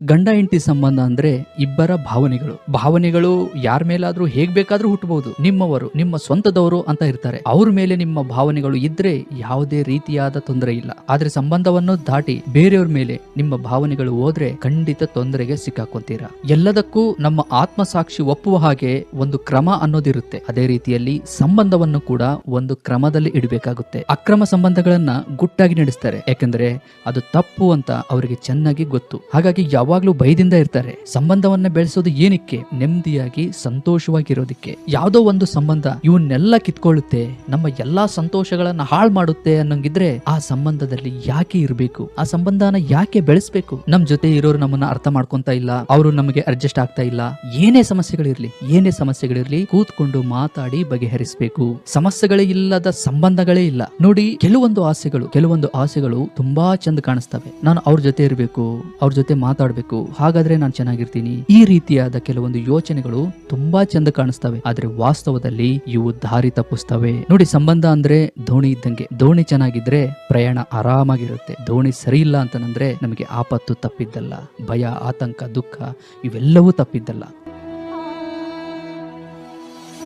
ಗಂಡ ಹೆಂಡತಿ ಸಂಬಂಧ ಅಂದ್ರೆ ಇಬ್ಬರ ಭಾವನೆಗಳು ಯಾರ ಮೇಲಾದ್ರೂ ಹೇಗ್ ಬೇಕಾದ್ರೂ ಹುಟ್ಟಬಹುದು. ನಿಮ್ಮವರು, ನಿಮ್ಮ ಸ್ವಂತದವರು ಅಂತ ಇರ್ತಾರೆ. ಅವ್ರ ಮೇಲೆ ನಿಮ್ಮ ಭಾವನೆಗಳು ಇದ್ರೆ ಯಾವುದೇ ರೀತಿಯಾದ ತೊಂದರೆ ಇಲ್ಲ. ಆದ್ರೆ ಸಂಬಂಧವನ್ನು ದಾಟಿ ಬೇರೆಯವ್ರ ಮೇಲೆ ನಿಮ್ಮ ಭಾವನೆಗಳು ಹೋದ್ರೆ ಖಂಡಿತ ತೊಂದರೆಗೆ ಸಿಕ್ಕಾಕೊಂತೀರಾ. ಎಲ್ಲದಕ್ಕೂ ನಮ್ಮ ಆತ್ಮಸಾಕ್ಷಿ ಒಪ್ಪುವ ಹಾಗೆ ಒಂದು ಕ್ರಮ ಅನ್ನೋದಿರುತ್ತೆ. ಅದೇ ರೀತಿಯಲ್ಲಿ ಸಂಬಂಧವನ್ನು ಕೂಡ ಒಂದು ಕ್ರಮದಲ್ಲಿ ಇಡಬೇಕಾಗುತ್ತೆ. ಅಕ್ರಮ ಸಂಬಂಧಗಳನ್ನ ಗುಟ್ಟಾಗಿ ನಡೆಸ್ತಾರೆ, ಯಾಕಂದ್ರೆ ಅದು ತಪ್ಪು ಅಂತ ಅವರಿಗೆ ಚೆನ್ನಾಗಿ ಗೊತ್ತು. ಹಾಗಾಗಿ ಯಾವಾಗ್ಲೂ ಭಯದಿಂದ ಇರ್ತಾರೆ. ಸಂಬಂಧವನ್ನ ಬೆಳೆಸೋದು ಏನಕ್ಕೆ? ನೆಮ್ಮದಿಯಾಗಿ ಸಂತೋಷವಾಗಿರೋದಿಕ್ಕೆ. ಯಾವುದೋ ಒಂದು ಸಂಬಂಧ ಇವನ್ನೆಲ್ಲ ಕಿತ್ಕೊಳ್ಳುತ್ತೆ, ನಮ್ಮ ಎಲ್ಲಾ ಸಂತೋಷಗಳನ್ನ ಹಾಳು ಮಾಡುತ್ತೆ ಅನ್ನೋಂಗಿದ್ರೆ ಆ ಸಂಬಂಧದಲ್ಲಿ ಯಾಕೆ ಇರಬೇಕು? ಆ ಸಂಬಂಧನ ಯಾಕೆ ಬೆಳೆಸಬೇಕು? ನಮ್ ಜೊತೆ ಇರೋರು ನಮ್ಮನ್ನ ಅರ್ಥ ಮಾಡ್ಕೊಂತ ಇಲ್ಲ, ಅವರು ನಮಗೆ ಅಡ್ಜಸ್ಟ್ ಆಗ್ತಾ ಇಲ್ಲ. ಏನೇ ಸಮಸ್ಯೆಗಳಿರ್ಲಿ ಕೂತ್ಕೊಂಡು ಮಾತಾಡಿ ಬಗೆಹರಿಸಬೇಕು. ಸಮಸ್ಯೆಗಳೇ ಇಲ್ಲದ ಸಂಬಂಧಗಳೇ ಇಲ್ಲ. ನೋಡಿ, ಕೆಲವೊಂದು ಆಸೆಗಳು ತುಂಬಾ ಚಂದ ಕಾಣಿಸ್ತವೆ. ನಾನು ಅವ್ರ ಜೊತೆ ಇರಬೇಕು, ಅವ್ರ ಜೊತೆ ಮಾತಾಡ್ಬೇಕು, ಹಾಗಾದ್ರೆ ನಾನು ಚೆನ್ನಾಗಿರ್ತೀನಿ. ಈ ರೀತಿಯಾದ ಕೆಲವೊಂದು ಯೋಚನೆಗಳು ತುಂಬಾ ಚಂದ ಕಾಣಿಸ್ತವೆ, ಆದ್ರೆ ವಾಸ್ತವದಲ್ಲಿ ಇವು ದಾರಿ ತಪ್ಪಿಸ್ತವೆ. ನೋಡಿ, ಸಂಬಂಧ ಅಂದ್ರೆ ದೋಣಿ ಇದ್ದಂಗೆ. ದೋಣಿ ಚೆನ್ನಾಗಿದ್ರೆ ಪ್ರಯಾಣ ಆರಾಮಾಗಿರುತ್ತೆ. ದೋಣಿ ಸರಿ ಇಲ್ಲ ಅಂತಂದ್ರೆ ನಮಗೆ ಆಪತ್ತು ತಪ್ಪಿದ್ದಲ್ಲ, ಭಯ, ಆತಂಕ, ದುಃಖ ಇವೆಲ್ಲವೂ ತಪ್ಪಿದ್ದಲ್ಲ.